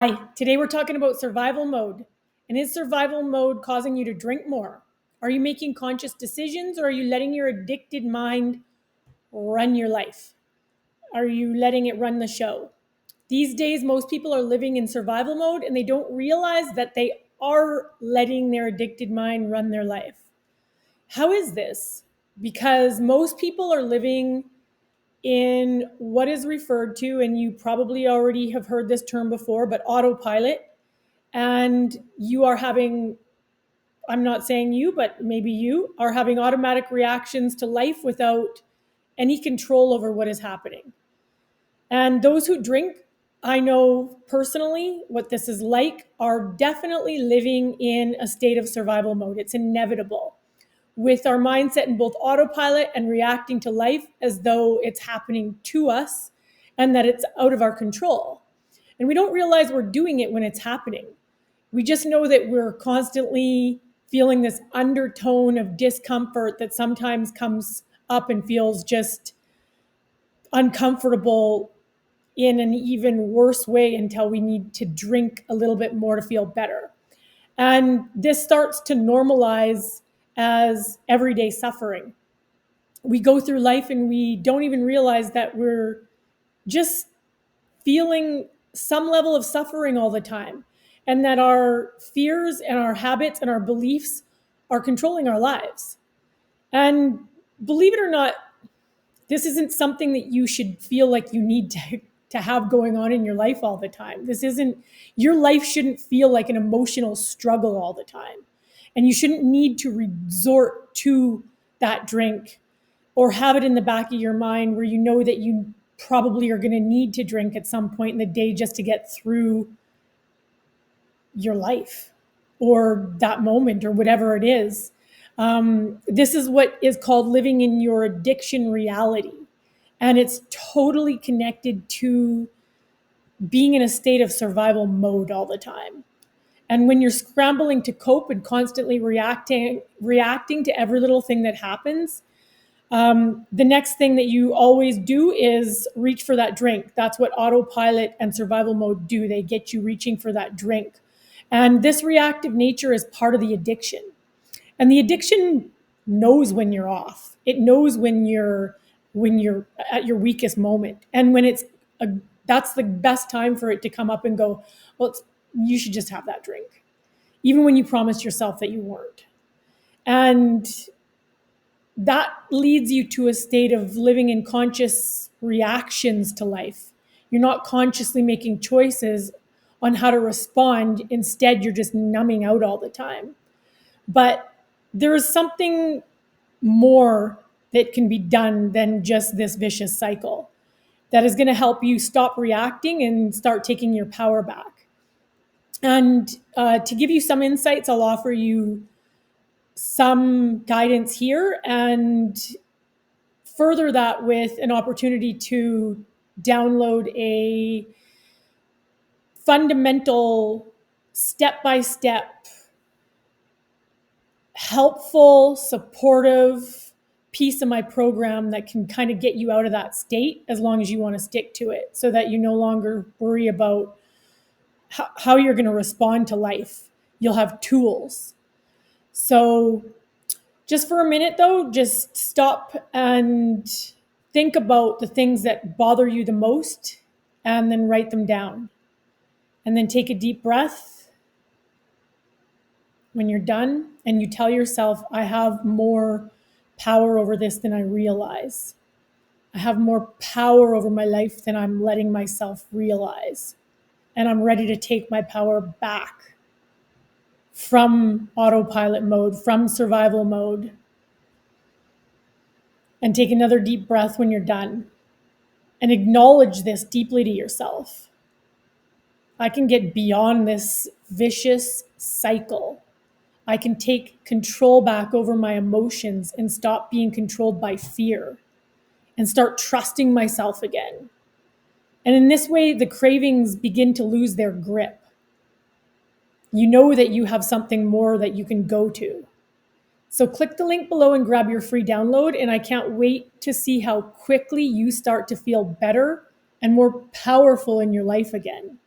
Hi, today we're talking about survival mode. And is survival mode causing you to drink more? Are you making conscious decisions or are you letting your addicted mind run your life? Are you letting it run the show? These days, most people are living in survival mode and they don't realize that they are letting their addicted mind run their life. How is this? Because most people are living in what is referred to, and you probably already have heard this term before, but autopilot. And you are having, I'm not saying you, but maybe you are having automatic reactions to life without any control over what is happening. And those who drink, I know personally what this is like, are definitely living in a state of survival mode. It's inevitable, with our mindset in both autopilot and reacting to life as though it's happening to us and that it's out of our control. And we don't realize we're doing it when it's happening. We just know that we're constantly feeling this undertone of discomfort that sometimes comes up and feels just uncomfortable in an even worse way until we need to drink a little bit more to feel better. And this starts to normalize as everyday suffering. We go through life and we don't even realize that we're just feeling some level of suffering all the time, and that our fears and our habits and our beliefs are controlling our lives. And believe it or not, this isn't something that you should feel like you need to have going on in your life all the time. This isn't, your life shouldn't feel like an emotional struggle all the time. And you shouldn't need to resort to that drink or have it in the back of your mind where you know that you probably are going to need to drink at some point in the day just to get through your life or that moment or whatever it is. This is what is called living in your addiction reality. And it's totally connected to being in a state of survival mode all the time. And when you're scrambling to cope and constantly reacting to every little thing that happens, the next thing that you always do is reach for that drink. That's what autopilot and survival mode do. They get you reaching for that drink. And this reactive nature is part of the addiction. And the addiction knows when you're off. It knows when you're at your weakest moment. And when that's the best time for it to come up and go, well, you should just have that drink, even when you promised yourself that you weren't. And that leads you to a state of living in conscious reactions to life. You're not consciously making choices on how to respond. Instead, you're just numbing out all the time. But there is something more that can be done than just this vicious cycle that is going to help you stop reacting and start taking your power back. And to give you some insights, I'll offer you some guidance here and further that with an opportunity to download a fundamental, step by step, helpful, supportive piece of my program that can kind of get you out of that state as long as you want to stick to it, so that you no longer worry about how you're going to respond to life. You'll have tools. So just for a minute though, just stop and think about the things that bother you the most and then write them down. And then take a deep breath when you're done and you tell yourself, I have more power over this than I realize. I have more power over my life than I'm letting myself realize. And I'm ready to take my power back from autopilot mode, from survival mode. And take another deep breath when you're done. And acknowledge this deeply to yourself. I can get beyond this vicious cycle. I can take control back over my emotions and stop being controlled by fear and start trusting myself again. And in this way, the cravings begin to lose their grip. You know that you have something more that you can go to. So click the link below and grab your free download. And I can't wait to see how quickly you start to feel better and more powerful in your life again.